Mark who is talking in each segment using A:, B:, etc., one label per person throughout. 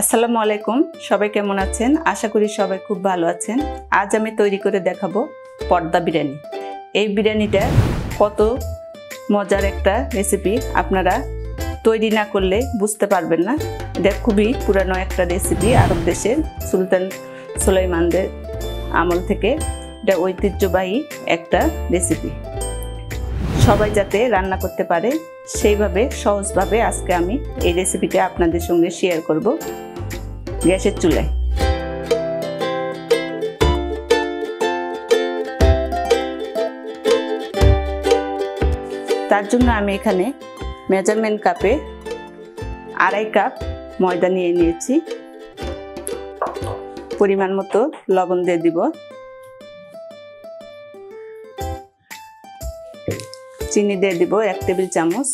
A: আসসালামু আলাইকুম, সবাই কেমন আছেন? আশা করি সবাই খুব ভালো আছেন। আজ আমি তৈরি করে দেখাবো পর্দা বিরিয়ানি। এই বিরিয়ানিটা কত মজার একটা রেসিপি, আপনারা তৈরি না করলে বুঝতে পারবেন না। এটা খুবই পুরানো একটা রেসিপি, আরব দেশের সুলতান সুলাইমানদের আমল থেকে এটা ঐতিহ্যবাহী একটা রেসিপি। সবাই যাতে রান্না করতে পারে সেইভাবে সহজভাবে আজকে আমি এই রেসিপিটা আপনাদের সঙ্গে শেয়ার করব গ্যাসের চুলায়। তার জন্য আমি এখানে মেজারমেন্ট কাপে 2.5 কাপ ময়দা নিয়ে নিয়েছি। পরিমাণ মতো লবণ দিয়ে দিব, চিনি দিয়ে দিব 1 টেবিল চামচ,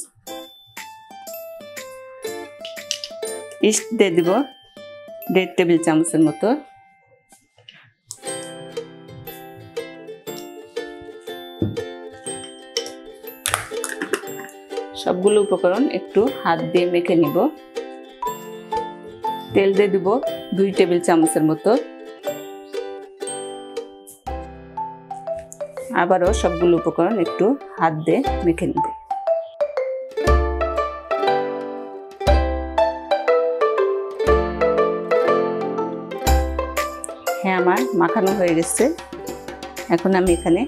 A: ইস্ট দিয়ে দিব 1.5 টেবিল চামচের মতো, সবগুলো উপকরণ একটু হাত দিয়ে মেখে নিব। তেল দিয়ে দিব 2 টেবিল চামচের মতো, আবারও সবগুলো উপকরণ একটু হাত দিয়ে মেখে নিব। হ্যাঁ, আমার মাখানো হয়ে গেছে। এখন আমি এখানে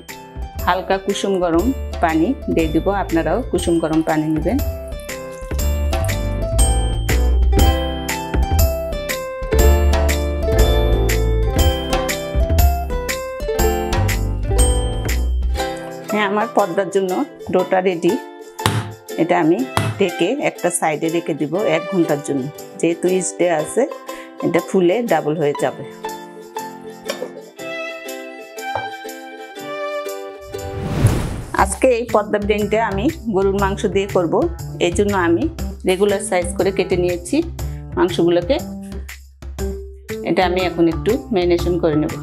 A: হালকা কুসুম গরম পানি দিয়ে দিব, আপনারাও কুসুম গরম পানি নেবেন। হ্যাঁ, আমার পর্দার জন্য ডোটা রেডি। এটা আমি ঢেকে একটা সাইডে রেখে দিব 1 ঘন্টার জন্য। যেহেতু ইস্ট দেয়া আছে, এটা ফুলে ডাবল হয়ে যাবে। আজকে এই পর্দা বিরিয়ানিটা আমি গরুর মাংস দিয়ে করব, এই জন্য আমি রেগুলার সাইজ করে কেটে নিয়েছি মাংসগুলোকে। এটা আমি এখন একটু ম্যারিনেশন করে নেব।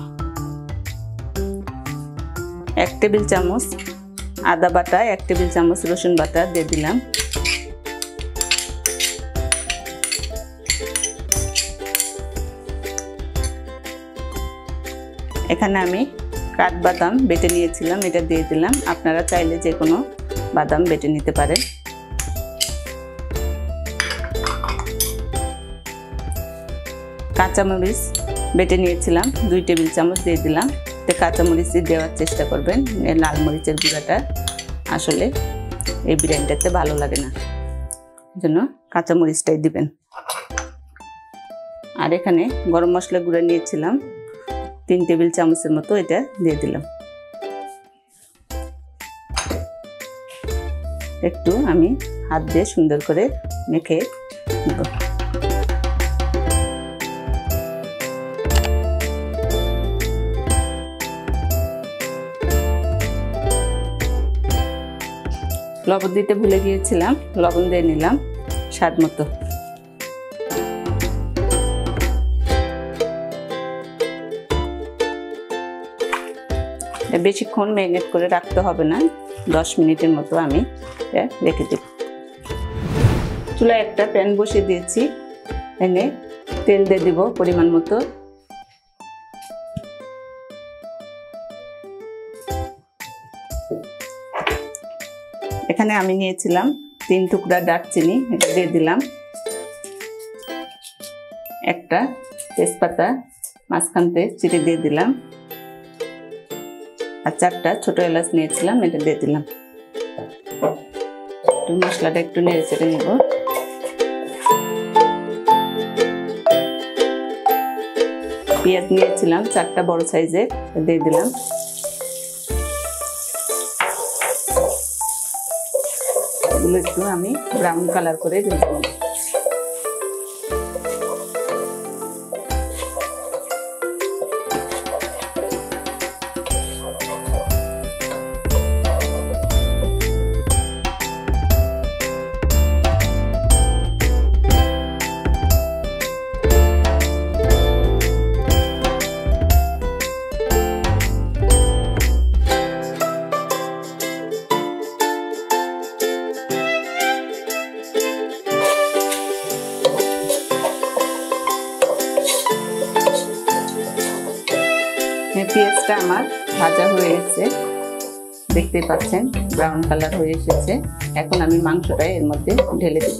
A: 1 টেবিল চামচ আদা বাটা, 1 টেবিল চামচ রসুন বাটা দিয়ে দিলাম। এখানে আমি কাঠবাদাম বেটে নিয়েছিলাম, এটা দিয়ে দিলাম। আপনারা চাইলে যে কোনো বাদাম বেটে নিতে পারেন। কাঁচামরিচ বেটে নিয়েছিলাম 2 টেবিল চামচ দিয়ে দিলাম। তো কাঁচামরিচই দেওয়ার চেষ্টা করবেন, লাল মরিচের গুঁড়াটা আসলে এই বিরিয়ানিটাতে ভালো লাগে না, জন্য কাঁচামরিচটাই দিবেন। আর এখানে গরম মশলা গুঁড়া নিয়েছিলাম 3 টেবিল চামচের মতো, এটা দিয়ে দিলাম। একটু আমি হাত দিয়ে সুন্দর করে মেখে নেব। লবণ দিতে ভুলে গিয়েছিলাম, লবণ দিয়ে নিলাম স্বাদ মতো। বেশিক্ষণ ম্যারিনেট করে রাখতে হবে না, 10 মিনিটের মতো আমি রেখে দেব। চুলায় একটা প্যান বসিয়ে দিয়েছি, এনে তেল দিয়ে দিব পরিমাণ মতো। এখানে আমি নিয়েছিলাম 3 টুকরা দারচিনি, এটা দিয়ে দিলাম। একটা তেজপাতা মাঝখানতে চিড়ে দিয়ে দিলাম। আর 4টা ছোট এলাচ নিয়েছিলাম, এটা দিয়ে দিলাম। মশলাটা একটু নেড়ে চেড়ে নেব। পেঁয়াজ নিয়েছিলাম 4টা বড় সাইজের, দিয়ে দিলাম। এগুলো একটু আমি ব্রাউন কালার করে দিয়ে দেব। পেঁয়াজটা আমার ভাজা হয়ে গেছে, দেখতে পাচ্ছেন ব্রাউন কালার হয়ে এসেছে। এখন আমি মাংসটা এর মধ্যে ঢেলে দেব।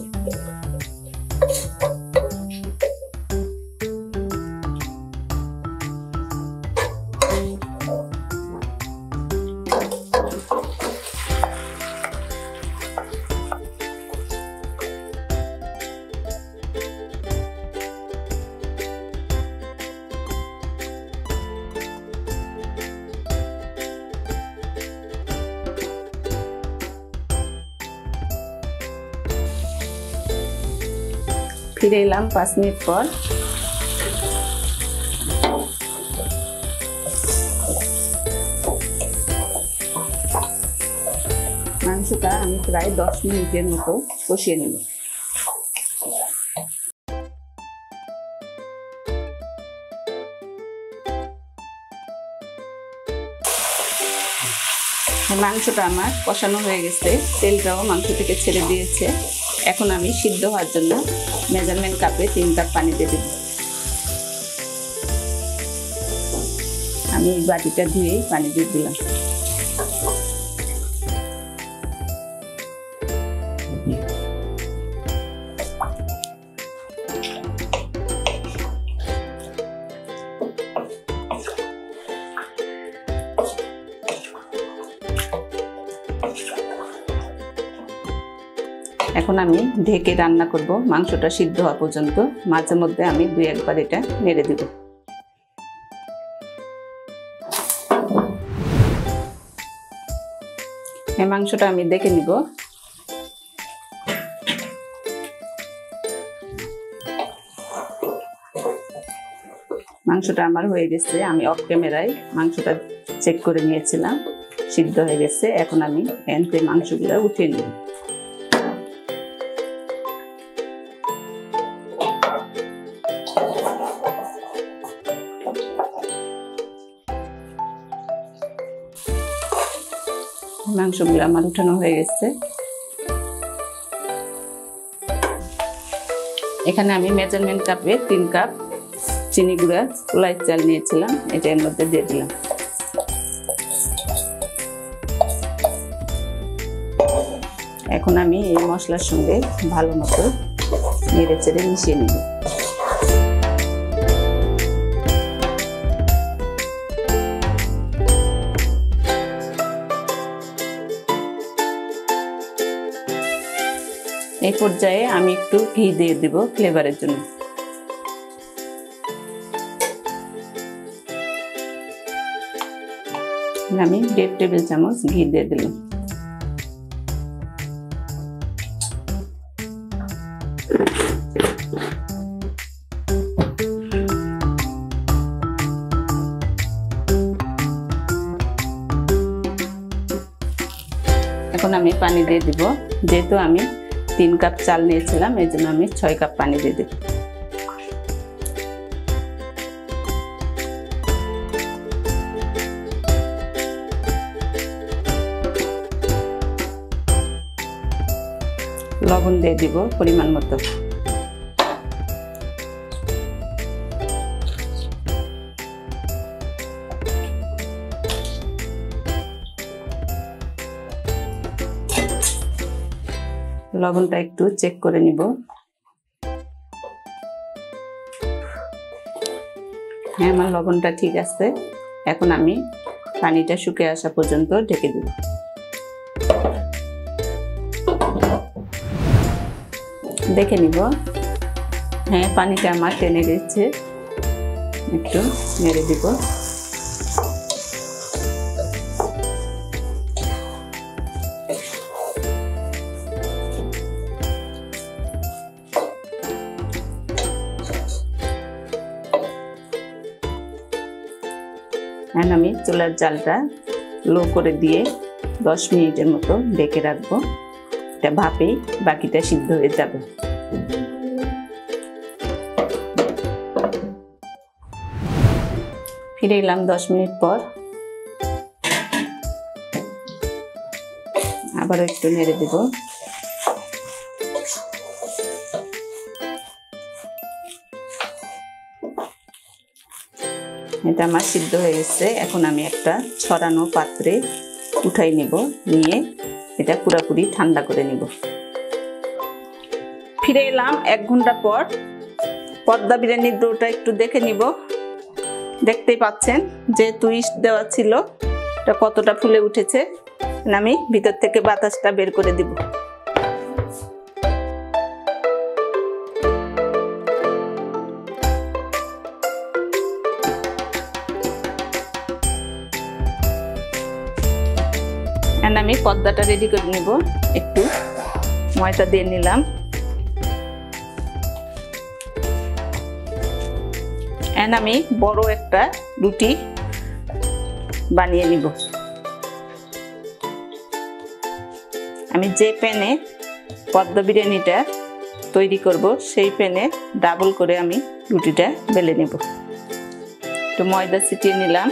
A: ফিরে এলাম 5 মিনিট পর। মাংসটা আমি প্রায় 10 মিনিটের মতো কষিয়ে নেব। মাংসটা আমার কষানো হয়ে গেছে, তেলটাও মাংস থেকে ছেড়ে দিয়েছে। এখন আমি সিদ্ধ হওয়ার জন্য মেজারমেন্ট কাপে 3 কাপ পানি দিয়ে দেব। আমি এই বাটিটা ধুয়েই পানি দিয়ে দিলাম। এখন আমি ঢেকে রান্না করব মাংসটা সিদ্ধ হওয়া পর্যন্ত। মাঝে মধ্যে আমি 2-1 বার এটা নেড়ে দিব। এই মাংসটা আমি দেখে নিব। মাংসটা আমার হয়ে গেছে। আমি অফ ক্যামেরায় মাংসটা চেক করে নিয়েছিলাম, সিদ্ধ হয়ে গেছে। এখন আমি এনতে মাংসগুলো উঠিয়ে নিব। মাংসগুলো আমার উঠানো হয়ে গেছে। এখানে আমি মেজারমেন্ট কাপে 3 কাপ চিনি গুঁড়া কলাই চাল নিয়েছিলাম, এটা এর মধ্যে দিয়ে দিলাম। এখন আমি এই মশলার সঙ্গে ভালো মতো নেড়ে চেড়ে মিশিয়ে নিব। এই পর্যায়ে আমি একটু ঘি দিয়ে দিব ফ্লেভারের জন্য। আমি 1.5 টেবিল চামচ ঘি দিয়ে দিলাম। এখন আমি পানি দিয়ে দিব। যেহেতু আমি 3 কাপ চাল নিয়েছিলাম, এই জন্য আমি 6 কাপ পানি দিয়ে দেব। লবণ দিয়ে দিব পরিমাণ মতো। লবণটা একটু চেক করে নিব। হ্যাঁ, আমার লবণটা ঠিক আছে। এখন আমি পানিটা শুকিয়ে আসা পর্যন্ত ঢেকে দেব। দেখে নিব। হ্যাঁ, পানিটা আমার টেনে গেছে, একটু নেড়ে দিব। এখন আমি চুলার জালটা লো করে দিয়ে 10 মিনিটের মতো ঢেকে রাখবো। এটা ভাপেই বাকিটা সিদ্ধ হয়ে যাবে। ফিরে এলাম 10 মিনিট পর। আবার একটু নেড়ে দেব। এটা আমার সিদ্ধ হয়ে গেছে। এখন আমি একটা ছড়ানো পাত্রে উঠাই নিব, নিয়ে এটা পুরোপুরি ঠান্ডা করে নিব। ফিরে এলাম 1 ঘন্টা পর। পর্দা বিরিয়ানির ডোটা একটু দেখে নিব। দেখতেই পাচ্ছেন যে টুইস্ট দেওয়া ছিল, এটা কতটা ফুলে উঠেছে। আমি ভিতর থেকে বাতাসটা বের করে দিব। আমি পর্দাটা রেডি করে নিব। একটু ময়দা দিয়ে নিলাম। আমি বড় একটা রুটি বানিয়ে নিব। আমি যে প্যানে পর্দা বিরিয়ানিটা তৈরি করব সেই প্যানে ডাবল করে আমি রুটিটা বেলে নেব। একটু ময়দা ছিটিয়ে নিলাম।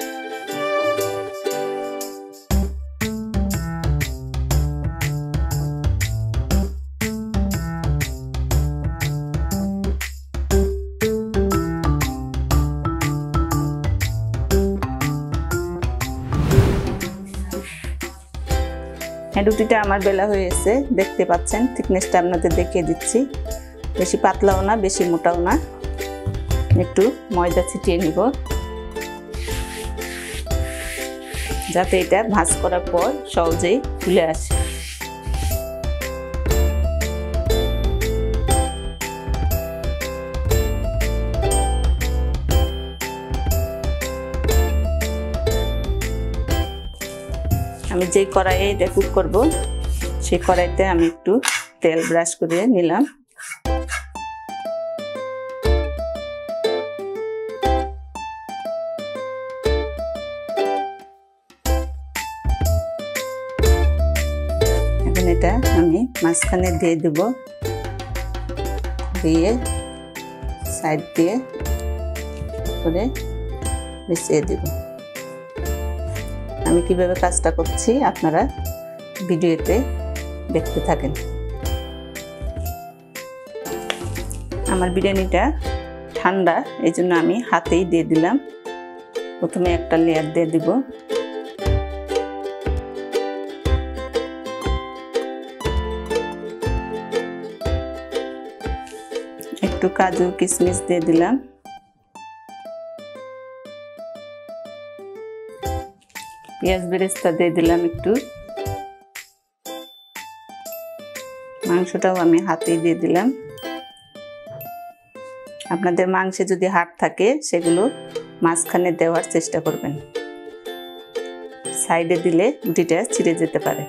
A: রুটিটা আমার বেলা হয়ে গেছে, দেখতে পাচ্ছেন। থিকনেসটা আপনাদের দেখিয়ে দিচ্ছি। বেশি পাতলাও না, বেশি মোটাও না। একটু ময়দা ছিটিয়ে নিব যাতে এটা ভাঁজ করার পর সহজেই ফুলে আসে। আমি যে কড়াইয়ে এটা কুক করব সেই কড়াইতে আমি একটু তেল ব্রাশ করে নিলাম। এখন এটা আমি মাঝখানে দিয়ে দেব, দিয়ে সাইড দিয়ে করে মিশিয়ে দেব। আমি কিভাবে কাজটা করছি আপনারা ভিডিওতে দেখতে থাকেন। আমার বিরিয়ানিটা ঠান্ডা, এই জন্য আমি হাতেই দিয়ে দিলাম। প্রথমে একটা লেয়ার দিয়ে দিব। একটু কাজু কিশমিশ দিয়ে দিলাম। পেঁয়াজ বেরেস্তা দিয়ে দিলাম একটু। মাংসটাও আমি হাতেই দিয়ে দিলাম। আপনাদের মাংসে যদি হাড় থাকে সেগুলো মাঝখানে দেওয়ার চেষ্টা করবেন, সাইডে দিলে রুটিটা ছিঁড়ে যেতে পারে।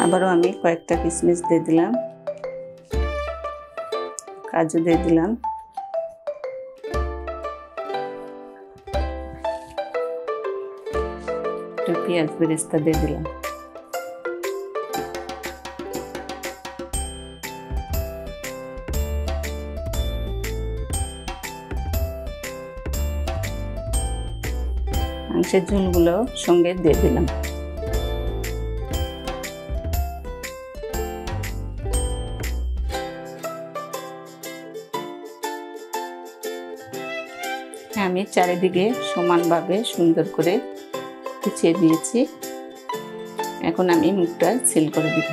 A: আবারও আমি কয়েকটা কিশমিশ দিয়ে দিলাম, কাজু দিয়ে দিলাম। একটু পেঁয়াজ বেরেস্তা দিয়ে দিলাম। মাংসের ঝোলগুলো সঙ্গে দিয়ে দিলাম। আমি চারিদিকে সমানভাবে সুন্দর করে কুচিয়ে দিয়েছি। এখন আমি মুখটা সিল করে দিব।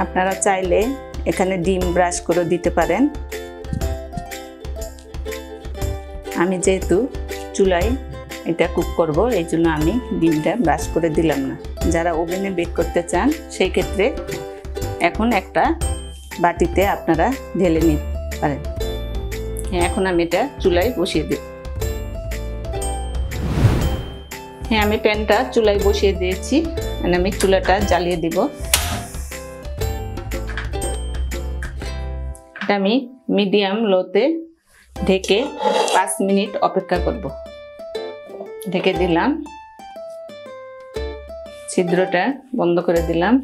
A: আপনারা চাইলে এখানে ডিম ব্রাশ করে দিতে পারেন। আমি যেহেতু চুলায় এটা কুক করব এই জন্য আমি ডিমটা ব্রাশ করে দিলাম না। যারা ওভেনে বেক করতে চান সেই ক্ষেত্রে এখন একটা বাটিতে আপনারা ঢেলে নিতে পারেন। এখন আমি এটা চুলায় বসিয়ে দিই। আমি প্যানটা চুলায় বসিয়ে দিয়েছি। আমি চুলাটা জ্বালিয়ে দিব। আমি মিডিয়াম লোতে ঢেকে 5 মিনিট অপেক্ষা করব। ঢেকে দিলাম। ছিদ্রটা বন্ধ করে দিলাম।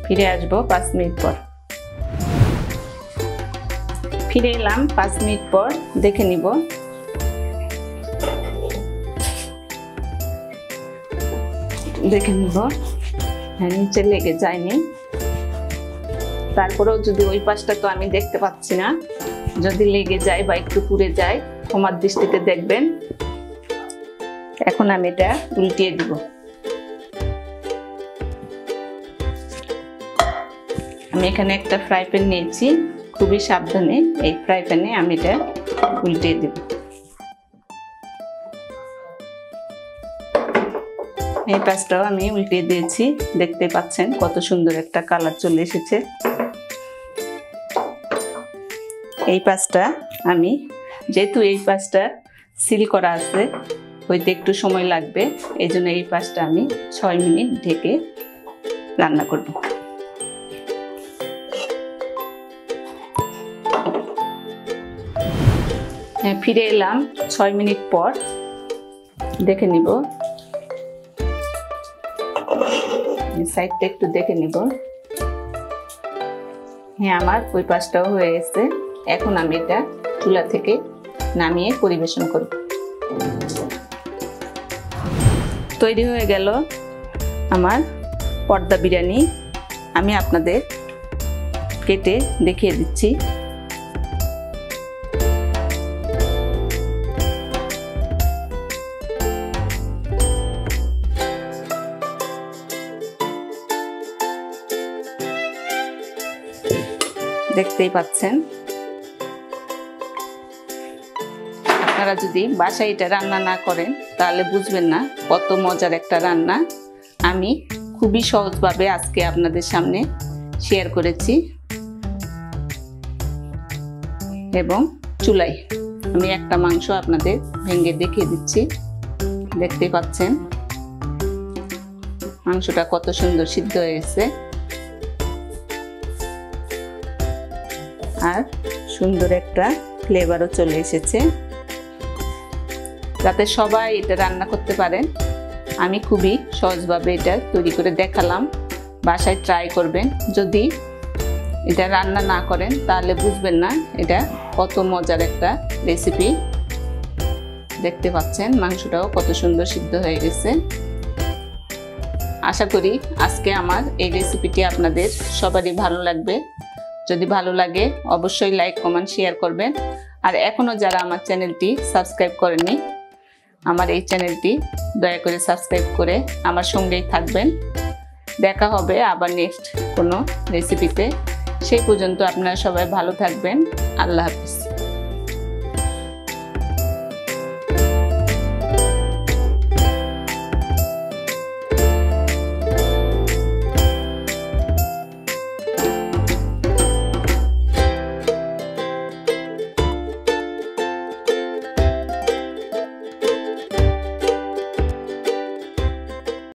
A: ফিরে আসবো 5 মিনিট পর। ফিরে এলাম 5 মিনিট পর, দেখে নিব। হ্যাঁ, নিচে লেগে যায়নি। তারপরেও যদি ওই পাশটা তো আমি দেখতে পাচ্ছি না, যদি লেগে যায় বা একটু পুড়ে যায় ক্ষমার দৃষ্টিতে দেখবেন। এখন আমি এটা উল্টিয়ে দিব। আমি এখানে একটা ফ্রাই প্যান নিয়েছি, খুবই সাবধানে এই ফ্রাই প্যানে আমি এটা উল্টিয়ে দিব। এই পাশটাও আমি উল্টিয়ে দিয়েছি, দেখতে পাচ্ছেন কত সুন্দর একটা কালার চলে এসেছে। এই পাশটা আমি, যেহেতু এই পাশটা সিল করা আছে, হইতে একটু সময় লাগবে, এই জন্য এই পাশটা আমি 6 মিনিট ঢেকে রান্না করব। হ্যাঁ, ফিরে এলাম 6 মিনিট পর, দেখে নিব। সাইডটা একটু দেখে নিব। হ্যাঁ, আমার ওই পাশটাও হয়ে গেছে। এখন আমি এটা চুলা থেকে নামিয়ে পরিবেশন করব। তৈরি হয়ে গেল আমার পর্দা বিরিয়ানি। আমি আপনাদের কেটে দেখিয়ে দিচ্ছি। দেখতেই পাচ্ছেন। আপনারা যদি বাসায় এটা রান্না না করেন তাহলে বুঝবেন না কত মজার একটা রান্না। আমি খুবই সহজভাবে আজকে আপনাদের সামনে শেয়ার করেছি। এবং চুলায় আমি একটা মাংস আপনাদের ভেঙে দেখিয়ে দিচ্ছি। দেখতেই পাচ্ছেন মাংসটা কত সুন্দর সিদ্ধ হয়ে গেছে, আর সুন্দর একটা ফ্লেভারও চলে এসেছে। যাতে সবাই এটা রান্না করতে পারেন, আমি খুবই সহজভাবে এটা তৈরি করে দেখালাম। বাসায় ট্রাই করবেন। যদি এটা রান্না না করেন তাহলে বুঝবেন না এটা কত মজার একটা রেসিপি। দেখতে পাচ্ছেন মাংসটাও কত সুন্দর সিদ্ধ হয়ে গেছে। আশা করি আজকে আমার এই রেসিপিটি আপনাদের সবারই ভালো লাগবে। যদি ভালো লাগে অবশ্যই লাইক, কমেন্ট, শেয়ার করবেন। আর এখনো যারা আমার চ্যানেলটি সাবস্ক্রাইব করেননি, আমার এই চ্যানেলটি দয়া করে সাবস্ক্রাইব করে আমার সঙ্গেই থাকবেন। দেখা হবে আবার নেক্সট কোনো রেসিপিতে। সেই পর্যন্ত আপনারা সবাই ভালো থাকবেন। আল্লাহ হাফেজ।